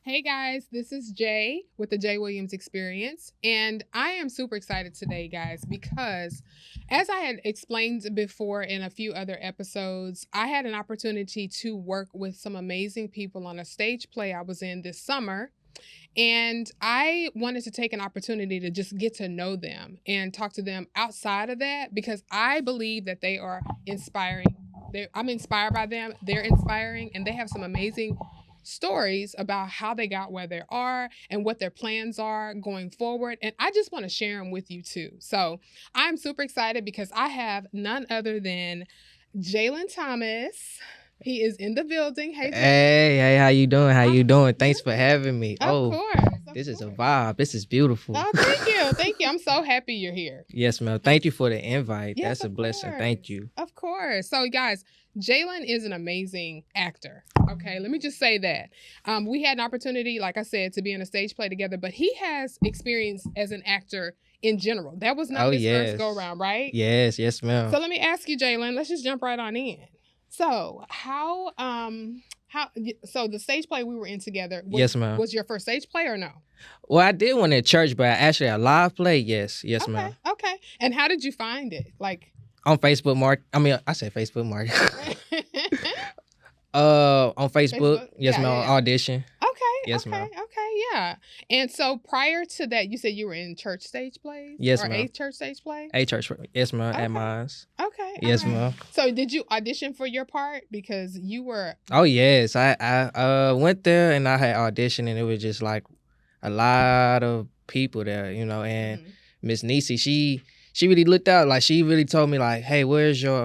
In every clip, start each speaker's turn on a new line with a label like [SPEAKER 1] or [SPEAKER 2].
[SPEAKER 1] Hey guys, this is Jay with the Jay Williams Experience, and I am super excited today, guys, because as I had explained before in a few other episodes, I had an opportunity to work with some amazing people on a stage play I was in this summer. And I wanted to take an opportunity to just get to know them and talk to them outside of that because I believe that they are inspiring. I'm inspired by them. They're inspiring, and they have some amazing stories about how they got where they are and what their plans are going forward. And I just want to share them with you too. So I'm super excited because I have none other than Jalon Thomas. He is in the building. Hey, Jalon.
[SPEAKER 2] Hey, how you doing? How you doing? Thanks for
[SPEAKER 1] Beautiful.
[SPEAKER 2] having me.
[SPEAKER 1] Of
[SPEAKER 2] Oh,
[SPEAKER 1] course. Of
[SPEAKER 2] this is a
[SPEAKER 1] course.
[SPEAKER 2] vibe. This is beautiful.
[SPEAKER 1] Oh, thank you. Thank you. I'm so happy you're here.
[SPEAKER 2] Yes, ma'am. Thank you for the invite.
[SPEAKER 1] Yes,
[SPEAKER 2] That's a
[SPEAKER 1] of
[SPEAKER 2] blessing.
[SPEAKER 1] course.
[SPEAKER 2] Thank you.
[SPEAKER 1] Of course. So, guys, Jalon is an amazing actor. Okay, let me just say that. We had an opportunity, like I said, to be in a stage play together, but he has experience as an actor in general. That was not
[SPEAKER 2] Oh,
[SPEAKER 1] his first
[SPEAKER 2] yes.
[SPEAKER 1] go around, right?
[SPEAKER 2] Yes, ma'am.
[SPEAKER 1] So let me ask you, Jalon. Let's just jump right on in. So so the stage play we were in together
[SPEAKER 2] Yes, ma'am.
[SPEAKER 1] was your first stage play or no?
[SPEAKER 2] Well, I did one at church, but actually a live play, yes. Yes, ma'am.
[SPEAKER 1] Okay. And how did you find it? Like
[SPEAKER 2] On Facebook Mark. I said Facebook Mark. On Facebook. Yes,
[SPEAKER 1] Yeah,
[SPEAKER 2] ma'am.
[SPEAKER 1] yeah.
[SPEAKER 2] Audition.
[SPEAKER 1] Okay.
[SPEAKER 2] Yes, ma'am.
[SPEAKER 1] Okay. Yeah. And so prior to that, you said you were in church stage plays?
[SPEAKER 2] Yes,
[SPEAKER 1] Or
[SPEAKER 2] ma'am.
[SPEAKER 1] a church stage play?
[SPEAKER 2] A church. Yes, ma'am.
[SPEAKER 1] Okay.
[SPEAKER 2] At mine.
[SPEAKER 1] Okay.
[SPEAKER 2] Yes,
[SPEAKER 1] all right.
[SPEAKER 2] ma'am.
[SPEAKER 1] So did you audition for your part? Because you were
[SPEAKER 2] Oh yes, I went there and I had auditioned and it was just like a lot of people there, and
[SPEAKER 1] Mhm.
[SPEAKER 2] Miss Nisi, she really looked out, like she really told me like, hey, where's your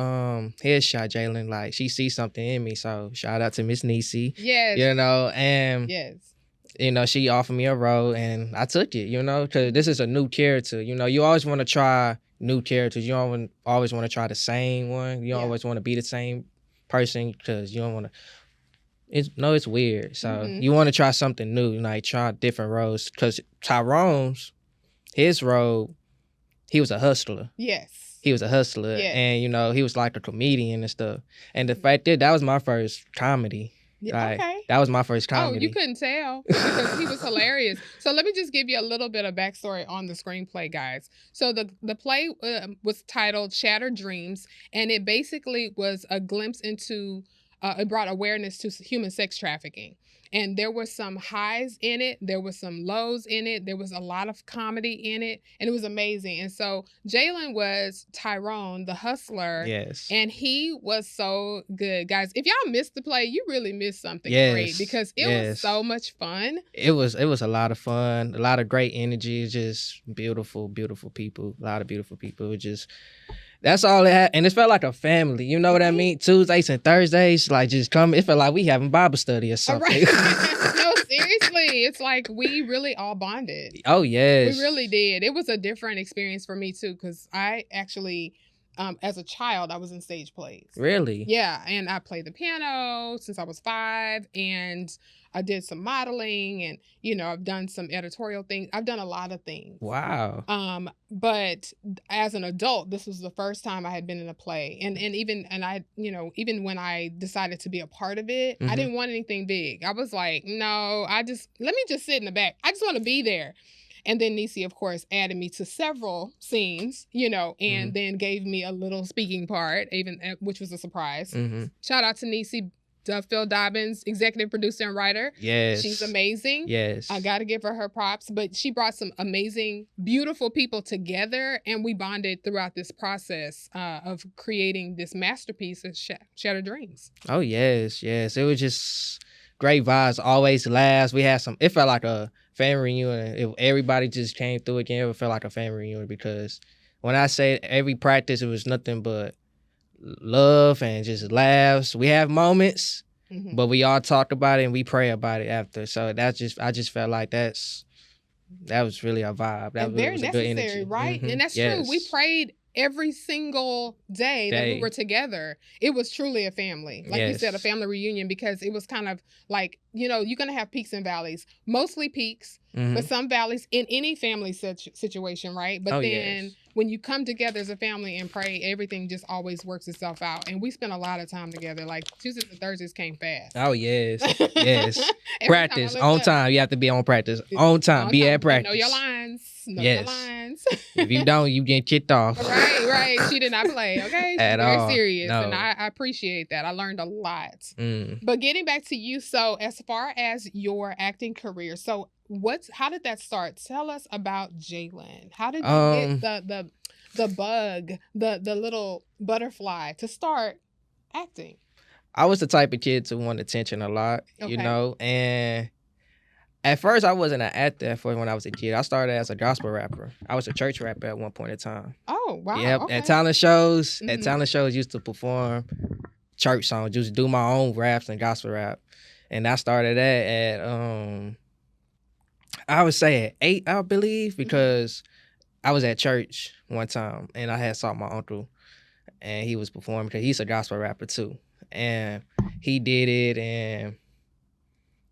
[SPEAKER 2] headshot, Jalon? Like she sees something in me. So shout out to Miss Nisi,
[SPEAKER 1] Yes.
[SPEAKER 2] and
[SPEAKER 1] Yes.
[SPEAKER 2] she offered me a role and I took it, because this is a new character. You always want to try new characters. You don't always want to try the same one. You don't
[SPEAKER 1] Yeah.
[SPEAKER 2] always want to be the same person because you don't want to. It's weird. So
[SPEAKER 1] Mhm.
[SPEAKER 2] you want to try something new, like try different roles. Because his role, he was a hustler.
[SPEAKER 1] Yes.
[SPEAKER 2] He was a hustler,
[SPEAKER 1] Yes.
[SPEAKER 2] and he was like a comedian and stuff. And the fact that was my first comedy.
[SPEAKER 1] Yeah,
[SPEAKER 2] Like,
[SPEAKER 1] okay.
[SPEAKER 2] that was my first
[SPEAKER 1] Oh,
[SPEAKER 2] comedy.
[SPEAKER 1] you couldn't tell because he was hilarious. So let me just give you a little bit of backstory on the screenplay, guys. So the play was titled Shattered Dreams, and it basically was a glimpse into it brought awareness to human sex trafficking. And there were some highs in it, there was some lows in it, there was a lot of comedy in it, and it was amazing. And so Jalon was Tyrone, the hustler,
[SPEAKER 2] Yes.
[SPEAKER 1] and he was so good, guys. If y'all missed the play, you really missed something great
[SPEAKER 2] Yes.
[SPEAKER 1] because it was so much fun.
[SPEAKER 2] It was a lot of fun, a lot of great energy, just beautiful, beautiful people, a lot of beautiful people. It just that's all it had, and it felt like a family. You know what I
[SPEAKER 1] Right.
[SPEAKER 2] mean? Tuesdays and Thursdays, like just come. It felt like we having Bible study or
[SPEAKER 1] All
[SPEAKER 2] something.
[SPEAKER 1] right. No, seriously. It's like we really all bonded.
[SPEAKER 2] Oh yes,
[SPEAKER 1] We really did. It was a different experience for me too, because I actually, as a child, I was in stage plays.
[SPEAKER 2] Really?
[SPEAKER 1] Yeah, and I played the piano since I was 5, and I did some modeling, and I've done some editorial things. I've done a lot of things.
[SPEAKER 2] Wow.
[SPEAKER 1] But as an adult, this was the first time I had been in a play, and even when I decided to be a part of it, I
[SPEAKER 2] Mhm.
[SPEAKER 1] didn't want anything big. I was like, no, let me just sit in the back. I just want to be there. And then Nisi, of course, added me to several scenes, and then gave me a little speaking part, even which was a surprise.
[SPEAKER 2] Mm-hmm.
[SPEAKER 1] Shout out to Nisi Phil Dobbins, executive producer and writer.
[SPEAKER 2] Yes.
[SPEAKER 1] She's amazing.
[SPEAKER 2] Yes.
[SPEAKER 1] I got to give her props. But she brought some amazing, beautiful people together, and we bonded throughout this process of creating this masterpiece of Shattered Dreams.
[SPEAKER 2] Oh yes. It was just great vibes. Always laughs. We had some. It felt like a family reunion. If everybody just came through again, it felt like a family reunion because when I say every practice, it was nothing but love and just laughs. We have moments, but we all talk about it and we pray about it after. So I just felt like that was really a vibe. That
[SPEAKER 1] and very
[SPEAKER 2] was a good
[SPEAKER 1] necessary,
[SPEAKER 2] energy.
[SPEAKER 1] right?
[SPEAKER 2] Mhm.
[SPEAKER 1] And that's
[SPEAKER 2] Yes.
[SPEAKER 1] true. We prayed every single day that we were together. It was truly a family. Like you said, a
[SPEAKER 2] Yes.
[SPEAKER 1] family reunion, because it was kind of like, you're going to have peaks and valleys, mostly peaks, but
[SPEAKER 2] Mhm.
[SPEAKER 1] some valleys in any family situation, right? But
[SPEAKER 2] Oh,
[SPEAKER 1] then
[SPEAKER 2] yes.
[SPEAKER 1] when you come together as a family and pray, everything just always works itself out. And we spent a lot of time together. Like Tuesdays and Thursdays came fast.
[SPEAKER 2] Oh yes, yes.
[SPEAKER 1] Every time I
[SPEAKER 2] Practice
[SPEAKER 1] looked
[SPEAKER 2] on
[SPEAKER 1] up,
[SPEAKER 2] time. You have to be on practice on time. Be at practice.
[SPEAKER 1] Know your lines. Know your
[SPEAKER 2] Yes.
[SPEAKER 1] lines.
[SPEAKER 2] If you don't, you get kicked off.
[SPEAKER 1] Right. She did not play. Okay,
[SPEAKER 2] At
[SPEAKER 1] she's very
[SPEAKER 2] all.
[SPEAKER 1] serious,
[SPEAKER 2] No.
[SPEAKER 1] and I appreciate that. I learned a lot.
[SPEAKER 2] Mm.
[SPEAKER 1] But getting back to you, so as far as your acting career, so how did that start? Tell us about Jalon. How did you get the bug, the little butterfly to start acting?
[SPEAKER 2] I was the type of kid to want attention a lot, you know, and at first I wasn't an actor at first when I was a kid. I started as a gospel rapper. I was a church rapper at one point in time.
[SPEAKER 1] Oh, wow.
[SPEAKER 2] Yep.
[SPEAKER 1] Okay.
[SPEAKER 2] At talent shows, used to perform church songs, just do my own raps and gospel rap. And I started that at I would say at 8, I believe, because I was at church one time and I had saw my uncle and he was performing because he's a gospel rapper too. And he did it and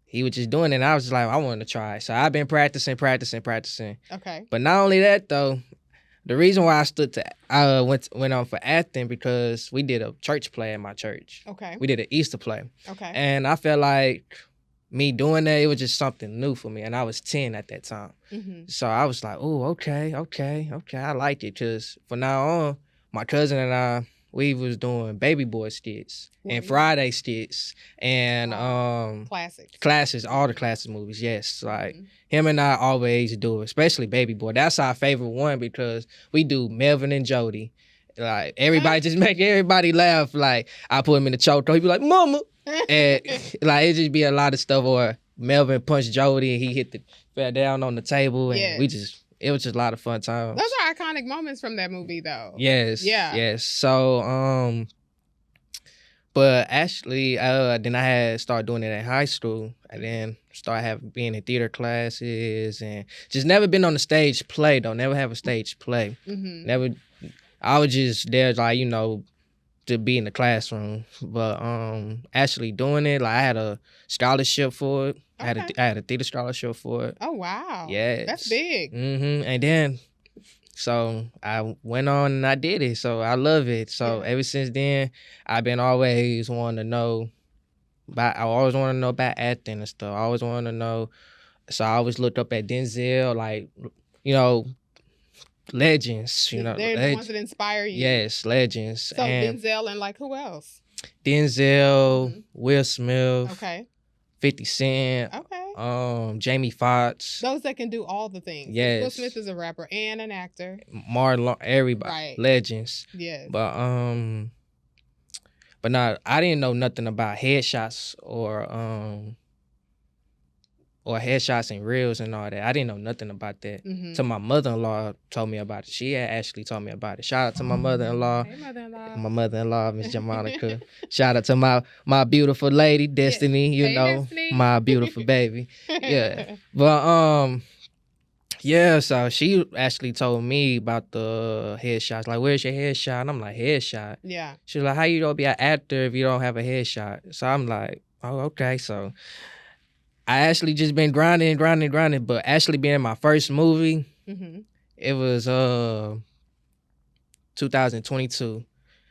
[SPEAKER 2] he was just doing it. And I was just like, I wanted to try. So I've been practicing.
[SPEAKER 1] Okay.
[SPEAKER 2] But not only that though, the reason why I went on for acting because we did a church play at my church.
[SPEAKER 1] Okay.
[SPEAKER 2] We did an Easter play.
[SPEAKER 1] Okay.
[SPEAKER 2] And I felt like me doing that, it was just something new for me. And I was 10 at that time. So I was like, oh, okay. I liked it because from now on, my cousin and I, we was doing baby boy skits and Friday skits and classics, all the classic movies. Yes, like him and I always do it, especially Baby Boy. That's our favorite one because we do Melvin and Jody. Like everybody just make everybody laugh. Like I put him in the chokehold, he be like, "Mama," and like it just be a lot of stuff. Or Melvin punched Jody and he fell down on the table, and it was just a lot of fun times.
[SPEAKER 1] Those are iconic moments from that movie, though.
[SPEAKER 2] Yes. Yeah. Yes. So, but actually, then I had started doing it in high school, and then started being in theater classes, and just never been on a stage play though. Never have a stage play. Never. I was just there, like to be in the classroom, but actually doing it, like I had a scholarship for it. I had a theater scholarship for it.
[SPEAKER 1] Oh wow!
[SPEAKER 2] Yes,
[SPEAKER 1] that's big.
[SPEAKER 2] And then, so I went on and I did it. So I love it. So ever since then, I've been always wanting to know about. I always want to know about acting and stuff. I always want to know. So I always looked up at Denzel, like legends.
[SPEAKER 1] They're the ones that inspire you.
[SPEAKER 2] Yes, legends.
[SPEAKER 1] So Denzel and like who else?
[SPEAKER 2] Denzel, Will Smith.
[SPEAKER 1] Okay.
[SPEAKER 2] 50 Cent.
[SPEAKER 1] Okay.
[SPEAKER 2] Jamie Foxx.
[SPEAKER 1] Those that can do all the things.
[SPEAKER 2] Yes.
[SPEAKER 1] Will Smith is a rapper and an actor.
[SPEAKER 2] Marlon, everybody.
[SPEAKER 1] Right.
[SPEAKER 2] Legends.
[SPEAKER 1] Yes.
[SPEAKER 2] But no, I didn't know nothing about headshots or headshots and reels and all that. I didn't know nothing about that. So my mother-in-law told me about it. She had actually told me about it. Shout out to my mother-in-law.
[SPEAKER 1] Hey, mother-in-law.
[SPEAKER 2] My mother-in-law, Miss Jamonica. Shout out to my beautiful lady, Destiny,
[SPEAKER 1] Destiny.
[SPEAKER 2] My beautiful baby. Yeah. But yeah, so she actually told me about the headshots. Like, where's your headshot? And I'm like, headshot?
[SPEAKER 1] Yeah.
[SPEAKER 2] She was like, how you gonna be an actor if you don't have a headshot? So I'm like, oh, okay. So I actually just been grinding, but actually being my first movie, it was 2022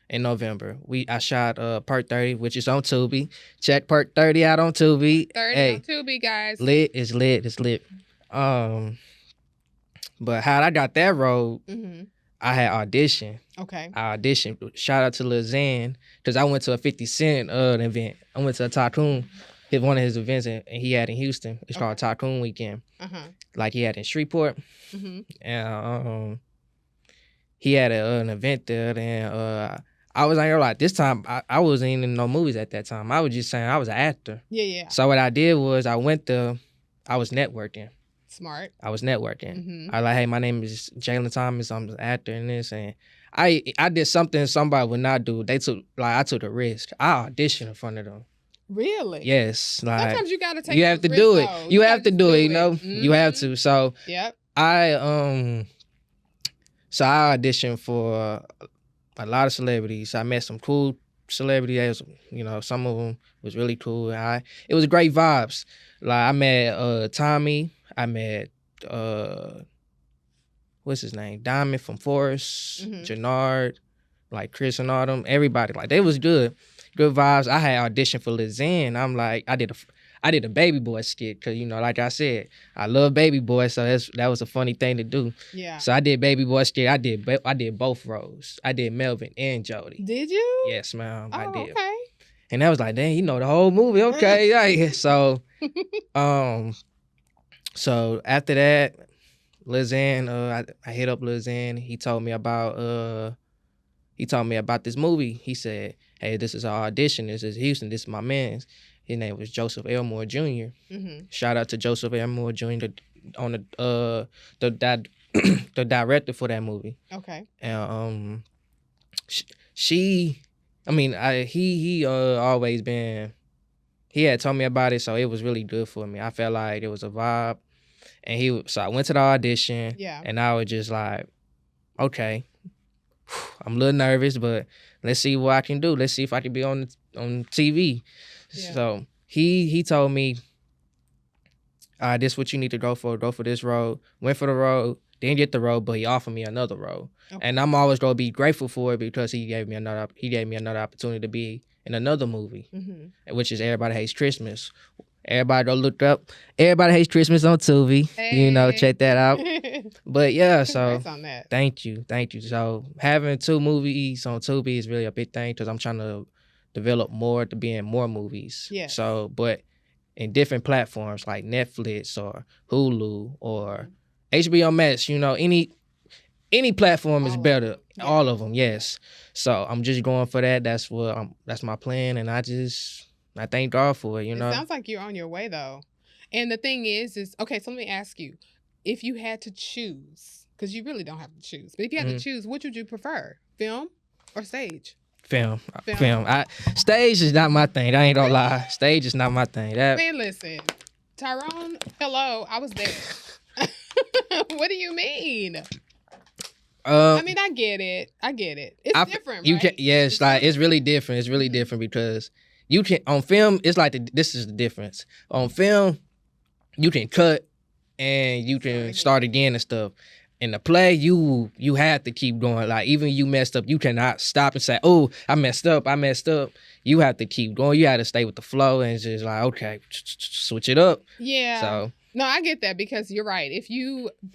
[SPEAKER 2] in November. I shot Part 30, which is on Tubi. Check Part 30 out on Tubi.
[SPEAKER 1] 30 on Tubi, guys.
[SPEAKER 2] Lit. It's lit. But how I got that role, I had auditioned.
[SPEAKER 1] Okay.
[SPEAKER 2] I auditioned. Shout out to Lil Xan, because I went to a 50 Cent event. I went to a Tycoon. One of his events and he had in Houston. It's called Tycoon Weekend. Like he had in Shreveport. And he had an event there. And I was like, this time, I wasn't even in no movies at that time. I was just saying I was an actor.
[SPEAKER 1] Yeah.
[SPEAKER 2] So what I did was I went there, I was networking.
[SPEAKER 1] Smart.
[SPEAKER 2] I was networking. I was like, hey, my name is Jalon Thomas. I'm an actor in this. And I did something somebody would not do. I took a risk. I auditioned in front of them.
[SPEAKER 1] Really?
[SPEAKER 2] Yes. Like,
[SPEAKER 1] sometimes you gotta take.
[SPEAKER 2] You have to do it. You have to do it. You have to. So
[SPEAKER 1] yep.
[SPEAKER 2] I auditioned for a lot of celebrities. I met some cool celebrities. Some of them was really cool. It was great vibes. Like I met Tommy. I met what's his name? Diamond from Forest,
[SPEAKER 1] Mhm.
[SPEAKER 2] Jannard, like Chris and all them. Everybody, like they was good. Good vibes. I had auditioned for Lizanne. I'm like, I did a baby boy skit because like I said, I love baby boy, so that was a funny thing to do.
[SPEAKER 1] Yeah.
[SPEAKER 2] So I did baby boy skit. I did both roles. I did Melvin and Jody.
[SPEAKER 1] Did you?
[SPEAKER 2] Yes, ma'am. I did.
[SPEAKER 1] Okay.
[SPEAKER 2] And I was like, dang, the whole movie. Okay, yeah. So, so after that, Lizanne, I hit up Lizanne. He told me about this movie. He said, "Hey, this is our audition. This is Houston. This is my man's. His name was Joseph Elmore Jr.
[SPEAKER 1] Mm-hmm.
[SPEAKER 2] Shout out to Joseph Elmore Jr. On the the director for that movie.
[SPEAKER 1] Okay.
[SPEAKER 2] And he always been. He had told me about it, so it was really good for me. I felt like it was a vibe, and so I went to the audition.
[SPEAKER 1] Yeah.
[SPEAKER 2] And I was just like, okay. I'm a little nervous, but let's see what I can do. Let's see if I can be on TV.
[SPEAKER 1] Yeah.
[SPEAKER 2] So he told me, this is what you need to go for. Go for this role. Went for the role. Didn't get the role, but he offered me another role. Okay. And I'm always gonna be grateful for it because he gave me another opportunity to be in another movie, which is Everybody Hates Christmas. Everybody go look up Everybody Hates Christmas on Tubi. Hey. Check that out. But yeah, so thank you. So having 2 movies on Tubi is really a big thing because I'm trying to develop more to be in more movies. Yeah. So, but in different platforms like Netflix or Hulu or HBO Max, any platform is better. Yeah. All of them, yes. So I'm just going for that. That's my plan, and I thank God for it. It
[SPEAKER 1] sounds like you're on your way though. And the thing is okay. So let me ask you, if you had to choose, because you really don't have to choose, but if you had to choose, which would you prefer, film or stage?
[SPEAKER 2] Film. Stage is not my thing. I ain't gonna lie. Stage is not my thing.
[SPEAKER 1] Man, listen, Tyrone. Hello, I was there. What do you mean? I mean, I get it. It's different, right?
[SPEAKER 2] It's really different. It's really different because you can on film. It's like this is the difference. On film, you can cut and you can start again and stuff. In the play, you have to keep going. Like even you messed up, you cannot stop and say, "Oh, I messed up." You have to keep going. You have to stay with the flow and it's just like, okay, switch it up.
[SPEAKER 1] Yeah. So. No, I get that because you're right. If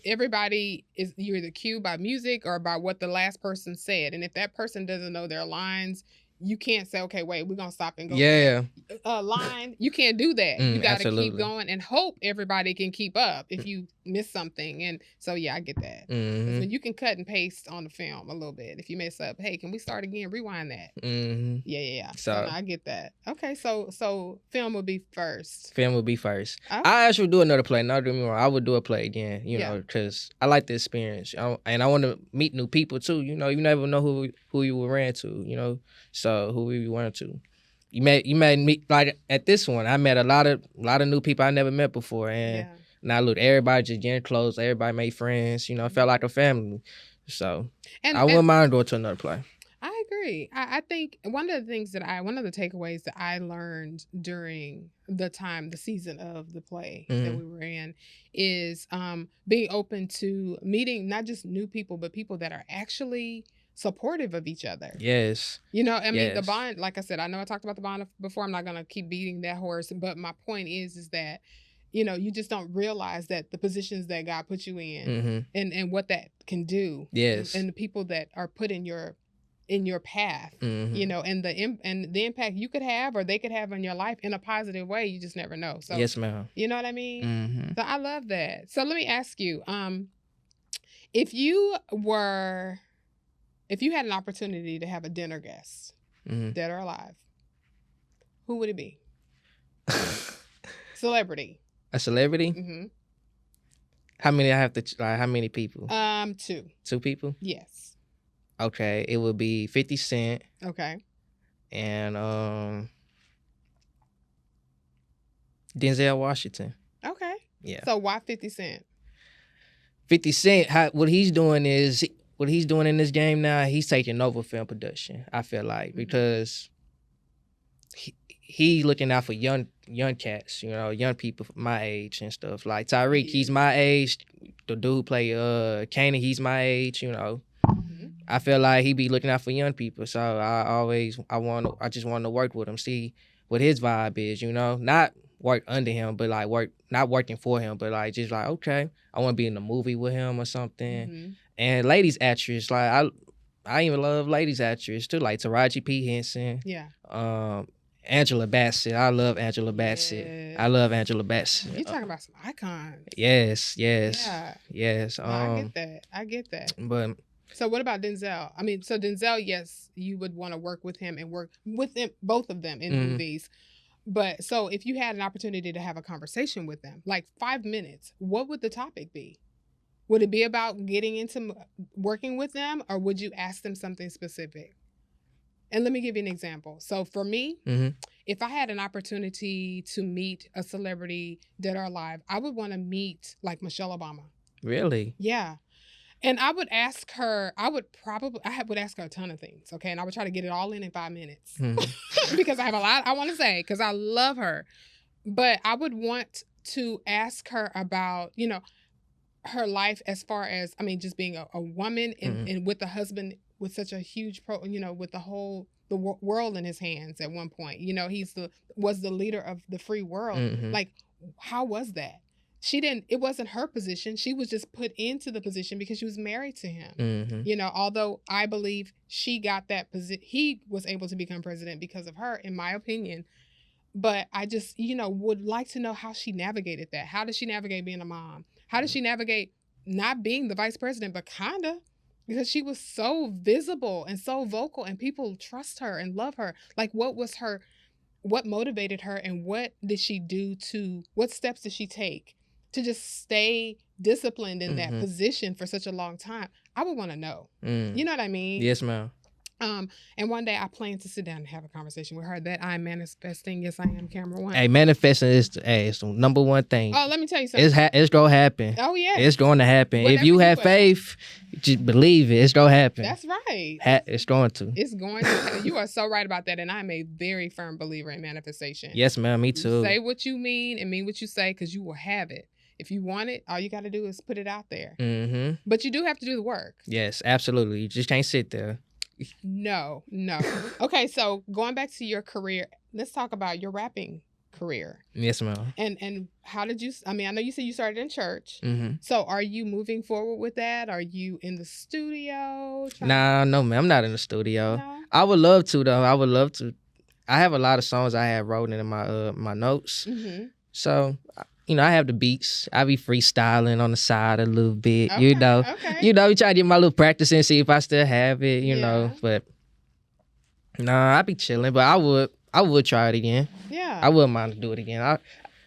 [SPEAKER 1] everybody is, you're either cued by music or by what the last person said. And if that person doesn't know their lines, you can't say, okay, wait, we're going to stop and go.
[SPEAKER 2] Yeah.
[SPEAKER 1] Line. You can't do that. You got to
[SPEAKER 2] absolutely.
[SPEAKER 1] Keep going and hope everybody can keep up if you miss something. And so, yeah, I get that.
[SPEAKER 2] Mm-hmm.
[SPEAKER 1] You can cut and paste on the film a little bit. If you mess up, hey, can we start again? Rewind that.
[SPEAKER 2] Mm-hmm.
[SPEAKER 1] Yeah. So no, I get that. Okay, so film would be first.
[SPEAKER 2] Okay. I actually do another play. Not get me wrong. I would do a play again, because I like the experience. And I want to meet new people too. You never know who you will ran to, So who we run to. You met me like at this one. I met a lot of new people I never met before, and now look, everybody just getting close. Everybody made friends. It felt like a family. So I wouldn't mind going to another play.
[SPEAKER 1] I agree. I think one of the takeaways that I learned during the season of the play that we were in is being open to meeting not just new people, but people that are actually supportive of each other.
[SPEAKER 2] Yes.
[SPEAKER 1] The bond, like I said, I know I talked about the bond before. I'm not going to keep beating that horse, but my point is that, you just don't realize that the positions that God put you in and what that can do.
[SPEAKER 2] Yes.
[SPEAKER 1] And the people that are put in your path, and the impact you could have or they could have on your life in a positive way. You just never know. So
[SPEAKER 2] yes, ma'am.
[SPEAKER 1] You know what I mean?
[SPEAKER 2] Mm-hmm.
[SPEAKER 1] So I love that. So let me ask you, if you had an opportunity to have a dinner guest, dead or alive, who would it be? Celebrity.
[SPEAKER 2] A celebrity?
[SPEAKER 1] Mm-hmm.
[SPEAKER 2] How many I have to? How many people?
[SPEAKER 1] 2.
[SPEAKER 2] 2 people?
[SPEAKER 1] Yes.
[SPEAKER 2] Okay, it would be 50 Cent.
[SPEAKER 1] Okay.
[SPEAKER 2] And Denzel Washington.
[SPEAKER 1] Okay.
[SPEAKER 2] Yeah.
[SPEAKER 1] So why 50 Cent?
[SPEAKER 2] 50 Cent, what he's doing in this game now, he's taking over film production, I feel like, because he looking out for young cats, you know, young people my age and stuff. Like Tyreek, he's my age. The dude play Kanan, he's my age, you know.
[SPEAKER 1] Mhm.
[SPEAKER 2] I feel like he be looking out for young people. So I just want to work with him, see what his vibe is, you know. Not work under him, but like not working for him, but like just like, okay, I want to be in a movie with him or something.
[SPEAKER 1] Mhm.
[SPEAKER 2] And ladies actress, like I even love ladies actress too, like Taraji P. Henson.
[SPEAKER 1] Yeah.
[SPEAKER 2] Angela Bassett. I love Angela Bassett.
[SPEAKER 1] Yes.
[SPEAKER 2] I love Angela Bassett.
[SPEAKER 1] You're talking about some icons.
[SPEAKER 2] Yes.
[SPEAKER 1] Yeah.
[SPEAKER 2] Yes.
[SPEAKER 1] No, I get that.
[SPEAKER 2] But
[SPEAKER 1] So what about Denzel? I mean, so Denzel, yes, you would want to work with him and work with them, both of them in movies. But so if you had an opportunity to have a conversation with them, like 5 minutes, what would the topic be? Would it be about getting into working with them, or would you ask them something specific? And let me give you an example. So for me, if I had an opportunity to meet a celebrity, dead or alive, I would want to meet like Michelle Obama.
[SPEAKER 2] Really?
[SPEAKER 1] Yeah. And I would ask her, I would ask her a ton of things, okay? And I would try to get it all in 5 minutes because I have a lot I want to say because I love her. But I would want to ask her about, you know, her life as far as, I mean, just being a woman and with a husband with such a huge with the world in his hands at one point. You know, was the leader of the free world. Like, how was that? It wasn't her position. She was just put into the position because she was married to him. You know, although I believe she got that position, he was able to become president because of her, in my opinion. But I just, would like to know how she navigated that. How did she navigate being a mom? How did she navigate not being the vice president, but kinda? Because she was so visible and so vocal and people trust her and love her. Like, what motivated her and what steps did she take to just stay disciplined in that position for such a long time? I would want to know. You know what I mean?
[SPEAKER 2] Yes, ma'am.
[SPEAKER 1] And one day I plan to sit down and have a conversation with her that I'm manifesting. Yes, I am. Camera one.
[SPEAKER 2] Hey, manifesting is it's the number one thing.
[SPEAKER 1] Oh, let me tell you something.
[SPEAKER 2] It's gonna happen.
[SPEAKER 1] Oh yeah,
[SPEAKER 2] it's going to happen.
[SPEAKER 1] Whatever
[SPEAKER 2] if you have faith, just believe it. It's gonna happen.
[SPEAKER 1] That's right.
[SPEAKER 2] It's going to.
[SPEAKER 1] It's going to. You are so right about that, and I'm a very firm believer in manifestation.
[SPEAKER 2] Yes, ma'am. Me too.
[SPEAKER 1] Say what you mean and mean what you say, because you will have it. If you want it, all you got to do is put it out there. But you do have to do the work.
[SPEAKER 2] Yes, absolutely. You just can't sit there.
[SPEAKER 1] No. Okay, so going back to your career, let's talk about your rapping career.
[SPEAKER 2] Yes, ma'am.
[SPEAKER 1] And how did you? I mean, I know you said you started in church. So are you moving forward with that? Are you in the studio?
[SPEAKER 2] No, ma'am. I'm not in the studio.
[SPEAKER 1] No?
[SPEAKER 2] I would love to though. I would love to. I have a lot of songs I have wrote in my my notes. So. I have the beats. I be freestyling on the side a little bit,
[SPEAKER 1] Okay.
[SPEAKER 2] you try to get my little practice in, see if I still have it, you know. But I be chilling. But I would try it again.
[SPEAKER 1] Yeah.
[SPEAKER 2] I wouldn't mind to do it again.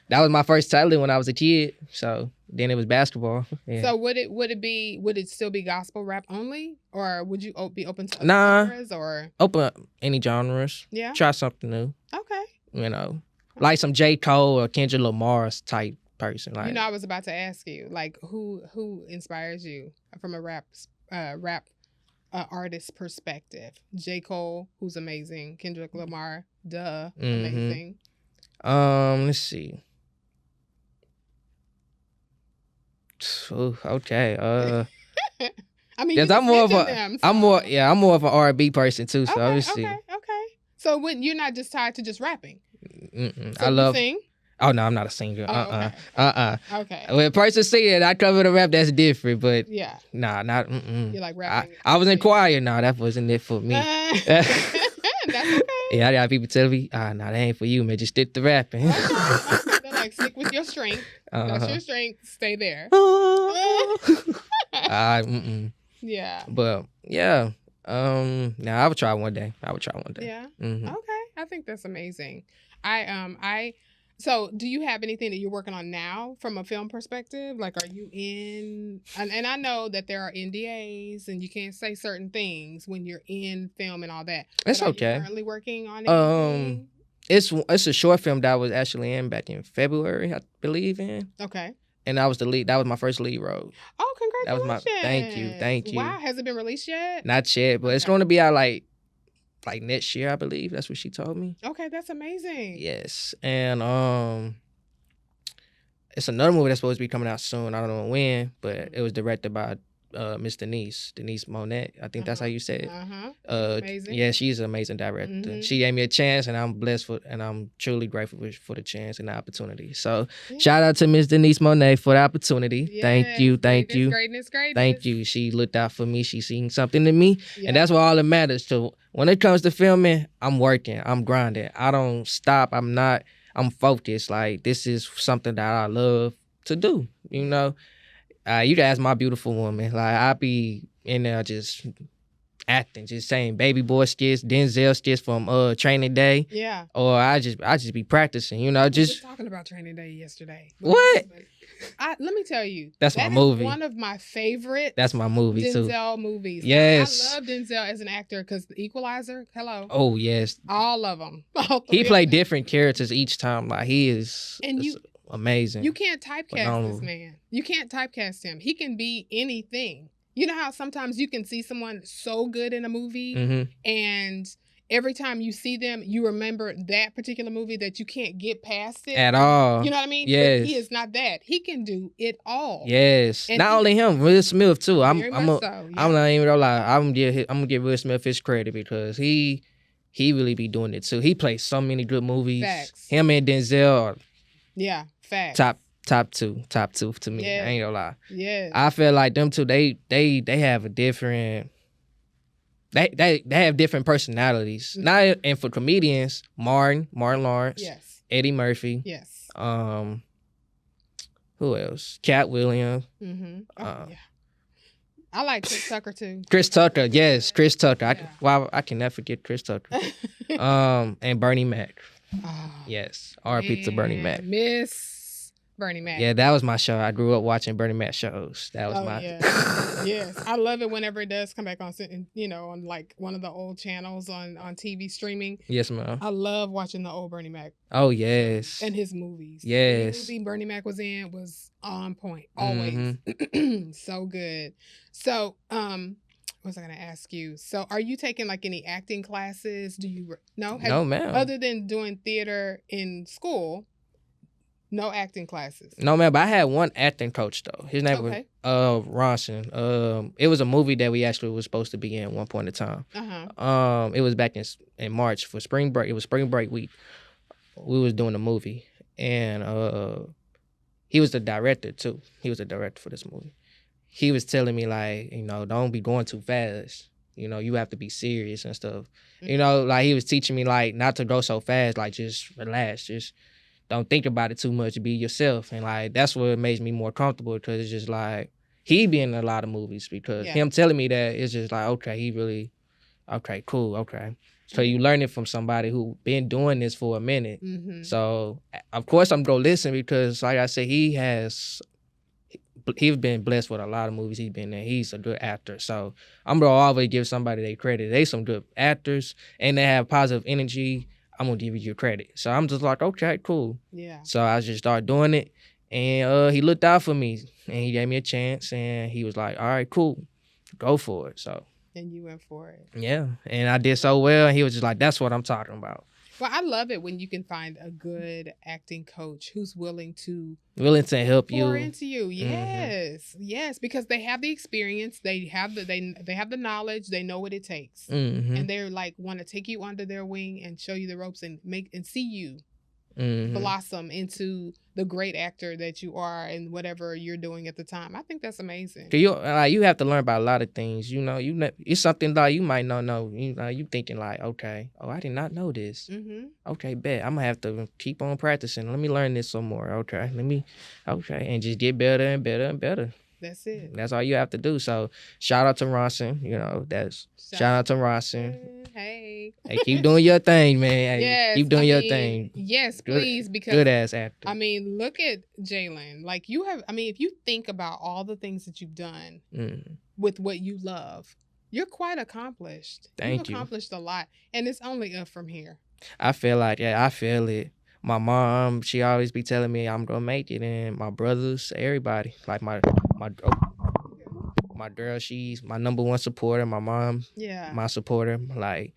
[SPEAKER 2] That was my first talent when I was a kid. So then it was basketball. Yeah.
[SPEAKER 1] So would it still be gospel rap only, or would you be open to other genres or
[SPEAKER 2] open up any genres?
[SPEAKER 1] Yeah.
[SPEAKER 2] Try something new.
[SPEAKER 1] Okay.
[SPEAKER 2] Like some J. Cole or Kendrick Lamar's type person. Like,
[SPEAKER 1] I was about to ask you, like, who inspires you from a rap artist perspective? J. Cole, who's amazing. Kendrick Lamar, amazing.
[SPEAKER 2] Let's see. Ooh, okay.
[SPEAKER 1] I mean,
[SPEAKER 2] I'm more of an R&B person too. So let's see.
[SPEAKER 1] Okay. So when you're not just tied to just rapping. So
[SPEAKER 2] I love.
[SPEAKER 1] You sing?
[SPEAKER 2] Oh no, I'm not a singer.
[SPEAKER 1] Okay.
[SPEAKER 2] When a person singing, I cover the rap. That's different. But
[SPEAKER 1] yeah,
[SPEAKER 2] not.
[SPEAKER 1] You like rapping?
[SPEAKER 2] I was in choir. No, that wasn't it for me.
[SPEAKER 1] That's okay.
[SPEAKER 2] Yeah, I got people tell me, that ain't for you, man. Just stick to rapping.
[SPEAKER 1] Okay. They're like, stick with your strength. That's your strength. Stay there. Yeah.
[SPEAKER 2] But yeah. I would try one day.
[SPEAKER 1] Yeah. Okay. I think that's amazing. So do you have anything that you're working on now from a film perspective? Like, are you in, and I know that there are NDAs and you can't say certain things when you're in film and all that.
[SPEAKER 2] It's okay.
[SPEAKER 1] Are you currently working on anything?
[SPEAKER 2] It's a short film that I was actually in back in February, I believe in.
[SPEAKER 1] Okay.
[SPEAKER 2] And I was the lead. That was my first lead role.
[SPEAKER 1] Oh, congratulations.
[SPEAKER 2] That was thank you.
[SPEAKER 1] Wow. Has it been released yet?
[SPEAKER 2] Not yet, but it's going to be out like like next year, I believe. That's what she told me.
[SPEAKER 1] Okay, that's amazing.
[SPEAKER 2] Yes, and it's another movie that's supposed to be coming out soon. I don't know when, but it was directed by Miss Denise Monet. I think that's how you say it.
[SPEAKER 1] Amazing.
[SPEAKER 2] Yeah, she's an amazing director. She gave me a chance, and I'm blessed and I'm truly grateful for the chance and the opportunity. So shout out to Miss Denise Monet for the opportunity.
[SPEAKER 1] Yes,
[SPEAKER 2] thank you.
[SPEAKER 1] Greatness.
[SPEAKER 2] Thank you. She looked out for me. She seen something in me, and that's what all that matters. So when it comes to filming, I'm working. I'm grinding. I don't stop. I'm focused. Like, this is something that I love to do. You know, you can ask my beautiful woman. Like, I be in there just acting, just saying baby boy skits, Denzel skits from Training Day.
[SPEAKER 1] Yeah.
[SPEAKER 2] Or I just be practicing. You know, just
[SPEAKER 1] talking about Training Day yesterday.
[SPEAKER 2] What?
[SPEAKER 1] Let me tell you,
[SPEAKER 2] that's my movie.
[SPEAKER 1] One of my favorite.
[SPEAKER 2] That's my movie
[SPEAKER 1] Denzel
[SPEAKER 2] too.
[SPEAKER 1] movies.
[SPEAKER 2] Yes,
[SPEAKER 1] I love Denzel as an actor because The Equalizer. Hello.
[SPEAKER 2] Oh yes,
[SPEAKER 1] all of them.
[SPEAKER 2] He played different characters each time. Like, he is amazing.
[SPEAKER 1] You can't typecast this man. You can't typecast him. He can be anything. You know how sometimes you can see someone so good in a movie and every time you see them, you remember that particular movie that you can't get past it.
[SPEAKER 2] At all.
[SPEAKER 1] You know what I mean?
[SPEAKER 2] Yes.
[SPEAKER 1] But he is not that. He can do it all.
[SPEAKER 2] Yes. And not only him, Will Smith too. I'm not even gonna lie. I'm gonna give Will Smith his credit because he really be doing it too. He plays so many good movies.
[SPEAKER 1] Facts.
[SPEAKER 2] Him and Denzel are
[SPEAKER 1] facts.
[SPEAKER 2] Top two to me.
[SPEAKER 1] Yeah.
[SPEAKER 2] I ain't gonna lie.
[SPEAKER 1] Yeah.
[SPEAKER 2] I feel like them two, they have a different They have different personalities. Not and for comedians, Martin Lawrence,
[SPEAKER 1] yes,
[SPEAKER 2] Eddie Murphy,
[SPEAKER 1] yes.
[SPEAKER 2] Who else? Cat Williams.
[SPEAKER 1] Yeah. I like Chris Tucker too.
[SPEAKER 2] Chris Tucker, yes, Chris Tucker. I can never forget Chris Tucker. And Bernie Mac. Yes, R.I.P. to Bernie Mac.
[SPEAKER 1] Miss Bernie Mac.
[SPEAKER 2] Yeah, that was my show. I grew up watching Bernie Mac shows. That was my.
[SPEAKER 1] Yeah. Yes, I love it whenever it does come back on. On like one of the old channels on TV streaming.
[SPEAKER 2] Yes, ma'am.
[SPEAKER 1] I love watching the old Bernie Mac.
[SPEAKER 2] Oh yes.
[SPEAKER 1] And his movies.
[SPEAKER 2] Yes.
[SPEAKER 1] The movie Bernie Mac was in was on point always. So good. So what was I gonna ask you? So are you taking like any acting classes? Do you no?
[SPEAKER 2] No, ma'am.
[SPEAKER 1] Other than doing theater in school. No acting classes.
[SPEAKER 2] No, man, but I had one acting coach though. His name was Ronson. It was a movie that we actually was supposed to be in one point in time. It was back in March for spring break. It was spring break week. We was doing a movie, and he was the director too. He was the director for this movie. He was telling me like, don't be going too fast. You have to be serious and stuff. Like he was teaching me like not to go so fast. Like just relax, just. Don't think about it too much. Be yourself. And, like, that's what makes me more comfortable because it's just, like, he be in a lot of movies because him telling me that, it's just like, okay, he really, okay, cool, okay. So you learn it from somebody who been doing this for a minute. So, of course, I'm going to listen because, like I said, he's been blessed with a lot of movies he's been in. He's a good actor. So I'm going to always give somebody their credit. They some good actors, and they have positive energy. I'm gonna give you credit. So I'm just like, okay, cool.
[SPEAKER 1] Yeah.
[SPEAKER 2] So I just started doing it, and he looked out for me, and he gave me a chance, and he was like, all right, cool, go for it. So.
[SPEAKER 1] And you went for it.
[SPEAKER 2] Yeah, and I did so well, and he was just like, that's what I'm talking about.
[SPEAKER 1] Well, I love it when you can find a good acting coach who's willing to
[SPEAKER 2] help you.
[SPEAKER 1] Pour into you. Yes. Yes, because they have the experience, they have the knowledge, they know what it takes. And they're like want to take you under their wing and show you the ropes and see you blossom into the great actor that you are and whatever you're doing at the time. I think that's amazing.
[SPEAKER 2] You have to learn about a lot of things. It's something that you might not know. You thinking like, okay, I did not know this. Okay, bet I'm gonna have to keep on practicing. Let me learn this some more. Okay, and just get better and better and better.
[SPEAKER 1] That's it.
[SPEAKER 2] That's all you have to do. So shout out to Ronson. Shout out to Ronson.
[SPEAKER 1] Hey,
[SPEAKER 2] keep doing your thing, man.
[SPEAKER 1] Yes,
[SPEAKER 2] keep doing your thing.
[SPEAKER 1] Yes, please, because
[SPEAKER 2] good ass actor.
[SPEAKER 1] I mean, look at Jalon. Like you have. I mean, if you think about all the things that you've done with what you love, you're quite accomplished. You've accomplished a lot, and it's only up from here.
[SPEAKER 2] I feel like I feel it. My mom, she always be telling me I'm gonna make it, and my brothers, everybody, like my girl, she's my number one supporter. My mom, my supporter. Like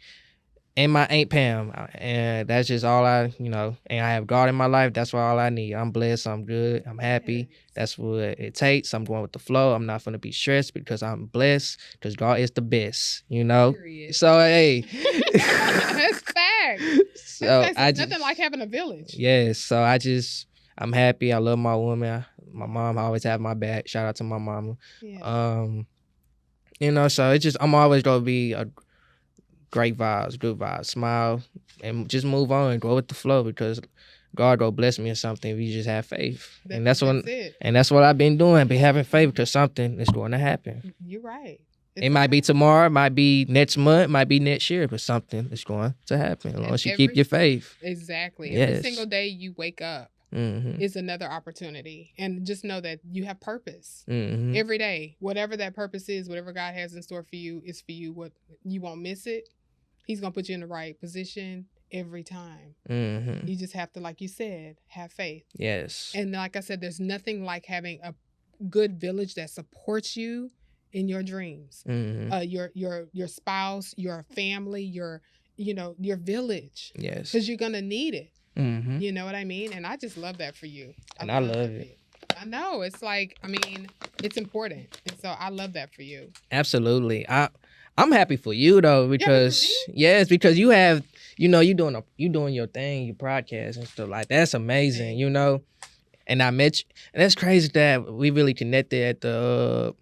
[SPEAKER 2] and my Aunt Pam. And that's just all I, and I have God in my life. That's all I need. I'm blessed. I'm good. I'm happy.
[SPEAKER 1] Yes.
[SPEAKER 2] That's what it takes. I'm going with the flow. I'm not going to be stressed because I'm blessed because God is the best,
[SPEAKER 1] Period.
[SPEAKER 2] So, hey.
[SPEAKER 1] That's fact.
[SPEAKER 2] So,
[SPEAKER 1] That's facts. It's nothing like having a village.
[SPEAKER 2] Yes. So, I'm happy. I love my woman. My mom always have my back. Shout out to my mama.
[SPEAKER 1] Yeah.
[SPEAKER 2] So it's just, I'm always going to be a great vibes, good vibes, smile, and just move on and go with the flow because God will bless me or something if you just have faith. And that's what I've been doing. Been having faith because something is going to happen.
[SPEAKER 1] You're right.
[SPEAKER 2] It might be tomorrow, might be next month, might be next year, but something is going to happen as long as you keep your faith.
[SPEAKER 1] Exactly.
[SPEAKER 2] Yes.
[SPEAKER 1] Every single day you wake up is another opportunity. And just know that you have purpose. Every day, whatever that purpose is, whatever God has in store for you is for you. What you won't miss it. He's going to put you in the right position every time. You just have to, like you said, have faith.
[SPEAKER 2] Yes.
[SPEAKER 1] And like I said, there's nothing like having a good village that supports you in your dreams. Your spouse, your family, your village.
[SPEAKER 2] Yes.
[SPEAKER 1] Because you're going to need it. You know what I mean? And I just love that for you.
[SPEAKER 2] I love it.
[SPEAKER 1] I know. It's like, it's important. And so I love that for you.
[SPEAKER 2] Absolutely. I'm happy for you though because because you have you doing your thing, your podcast and stuff like that's amazing, And I met you, and that's crazy that we really connected at the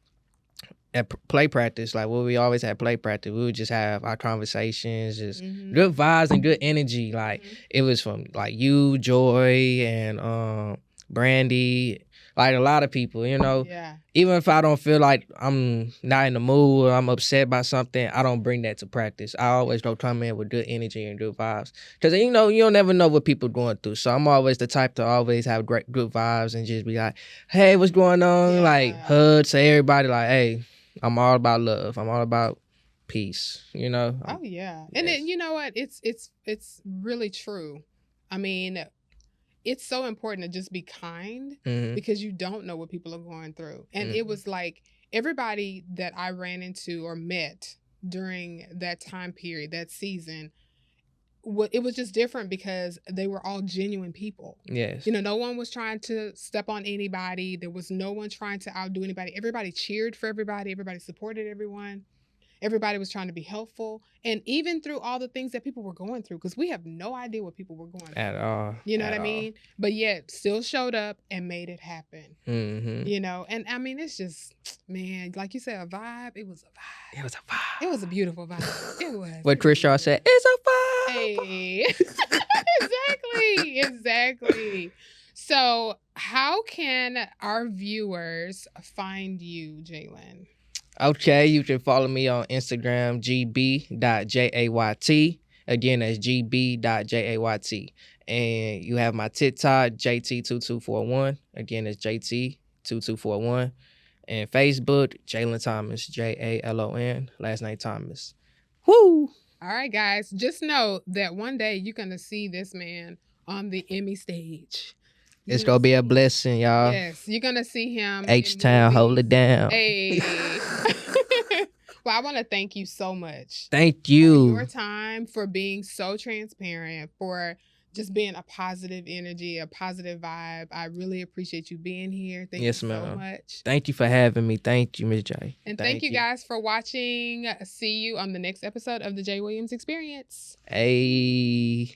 [SPEAKER 2] play practice. Like when we always had play practice, we would just have our conversations, just good vibes and good energy. Like it was from like you, Joy, and Brandy. Like a lot of people,
[SPEAKER 1] Yeah.
[SPEAKER 2] Even if I don't feel like I'm not in the mood or I'm upset by something, I don't bring that to practice. I always don't come in with good energy and good vibes. Because, you don't never know what people are going through. So I'm always the type to always have good vibes and just be like, hey, what's going on?
[SPEAKER 1] Yeah.
[SPEAKER 2] Like, hug, say everybody like, hey, I'm all about love. I'm all about peace,
[SPEAKER 1] Oh, yeah. And then, you know what? It's really true. It's so important to just be kind because you don't know what people are going through. And it was like everybody that I ran into or met during that time period, that season, it was just different because they were all genuine people.
[SPEAKER 2] Yes.
[SPEAKER 1] No one was trying to step on anybody. There was no one trying to outdo anybody. Everybody cheered for everybody. Everybody supported everyone. Everybody was trying to be helpful. And even through all the things that people were going through, because we have no idea what people were going through.
[SPEAKER 2] At all.
[SPEAKER 1] You know what I mean? But yet still showed up and made it happen. And it's just, man, like you said, a vibe. It was a vibe.
[SPEAKER 2] It was a vibe.
[SPEAKER 1] It was a beautiful vibe. It was.
[SPEAKER 2] What Chris Shaw said, it's a vibe.
[SPEAKER 1] Hey. Exactly. So how can our viewers find you, Jalon?
[SPEAKER 2] Okay, you can follow me on Instagram, gb.jayt. Again, that's gb.jayt. And you have my TikTok, JT2241. Again, it's JT2241. And Facebook, Jalon Thomas, Jalon, last name Thomas. Woo!
[SPEAKER 1] All right, guys, just know that one day you're going to see this man on the Emmy stage.
[SPEAKER 2] It's going to be a blessing, y'all.
[SPEAKER 1] Yes, you're going to see him.
[SPEAKER 2] H-Town, hold it down.
[SPEAKER 1] Hey. Well, I want to thank you so much.
[SPEAKER 2] Thank you.
[SPEAKER 1] For your time, for being so transparent, for just being a positive energy, a positive vibe. I really appreciate you being here. Thank you so much.
[SPEAKER 2] Thank you for having me. Thank you, Ms. J.
[SPEAKER 1] And thank you guys for watching. See you on the next episode of the J. Williams Experience.
[SPEAKER 2] Hey.